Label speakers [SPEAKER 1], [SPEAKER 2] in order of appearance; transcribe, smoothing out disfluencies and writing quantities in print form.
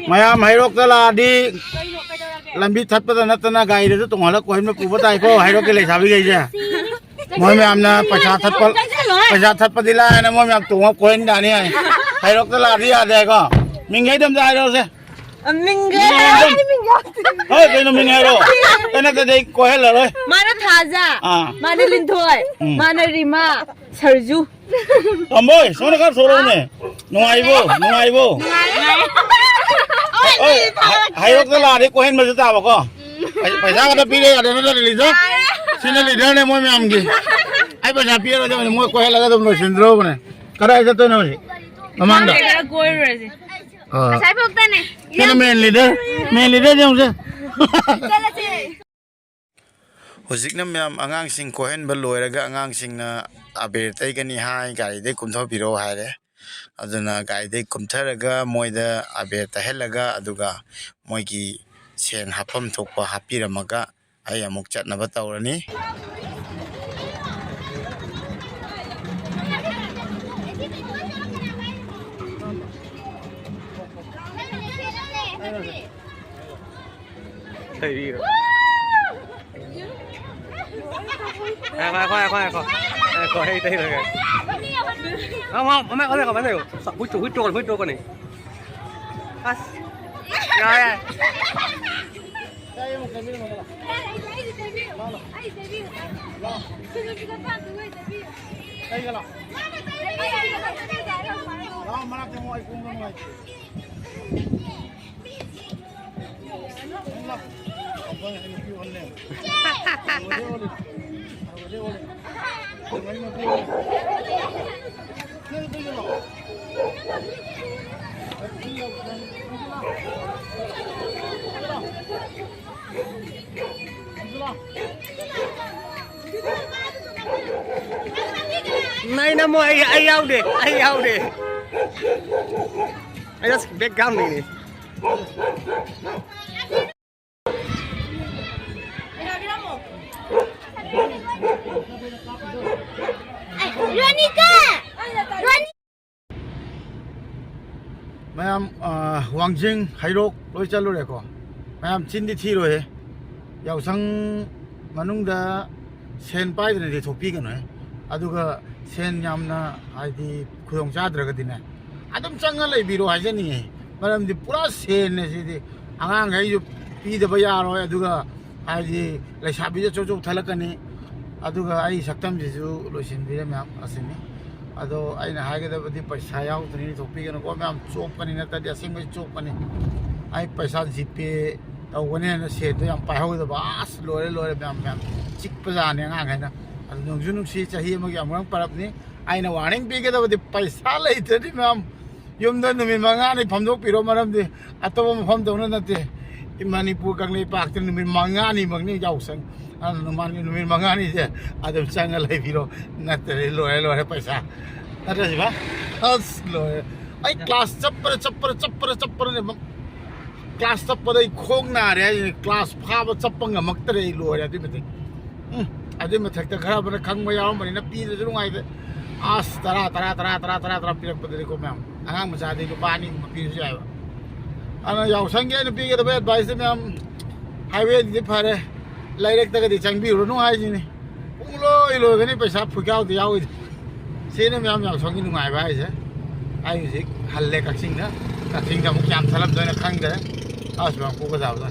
[SPEAKER 1] Maya Heirok tala di lambi thắt pa na tana gai de tung hala ko him pu batai ko Heirok ke le sabi gai ja moi me amna paisa thắt pa dila na moi me am tung ko hen da ni Heirok tala di a de ko mình thấy đâm ra đâu se
[SPEAKER 2] mình ghê
[SPEAKER 1] ơi cái nó mình nghe đâu cái này cái đây có hết rồi
[SPEAKER 2] mà nó thả ra mà nó linh thôi mà nó rima sarju
[SPEAKER 1] tầm ơi số nó khác số đâu này ngoài vô ơi Heirok tala di ko hen mà ta bảo ko phải ra cái pi đây nó là lý do xin là lý do này moi me am gi ai phải ra pi rồi cho moi ko hết là cái đồng xin rồi này cái đây cho tôi nói Mamang dah.
[SPEAKER 2] Saya bukti nih.
[SPEAKER 1] Kita main leader jom je. Hujik na miyam angang sing kohen baloi raga angang sing na aber tay kani hai gari de kumtho biro hai re. Aduna gari de kumtha raga moi da aber tahel laga aduga moi ki sen hapam thokpa hapiramaga ai amuk chatna batawrani.
[SPEAKER 3] Thầy đi rồi. Khoai hay đây rồi. Không, mẹ có đây không, sợ hút trộn con này. Rồi. Này nằm mồi ai ao đi. Ai just background này.
[SPEAKER 1] Mayam Wangjing Heirok loi chalu re ko mayam chindi thi ro he Yaosang manung da sen pai de de thopi kan he aduga sen yamna aidi khudong cha dra ga dine adum changa lai biro ha jani maram di pura sen ne si di angang gai ju pi de ba ya ro aduga aidi lai sabi je chok thalakani aduga ai saktam ji ju loisin bi mayam asini ado aina haigada badi paisa yaw tani thopi kan ko mayam chop kani na ta dia sing mai chop kani ai paisa gp tawone na se to yam pai ho da bas lore mayam chik pa ja ne nga na ado nong junuk si chahi ma ya mang parap ni aina warning pi ke da badi paisa lai tani mayam yum da numi manga ni phamdok piro maram di atoba ma pham dona na te Manipur kang le pak tin numi manga ni mang ni Yaosang numi manga ni je adum changa lai biro na te lore paisa ada sih pak as lore ai class chapper ne class chapper ai khong na re class phaba chapang amak tere lore adi mate adi mathak ta khara bana khang ma yaw mani na pi de lungai de as tara pirak padre ko ma'am angang macha de pa ni pi ju ai ana Yaosang ge ni pi ge da advice me am highway di phare lairek ta ga di changbi ro no ai ni lo ga ni paisa phukau de yaw Sini memang Yaosang ini ngai bai je ai zik halle kaksing da muk yam salam dona khang da as bang ko ga da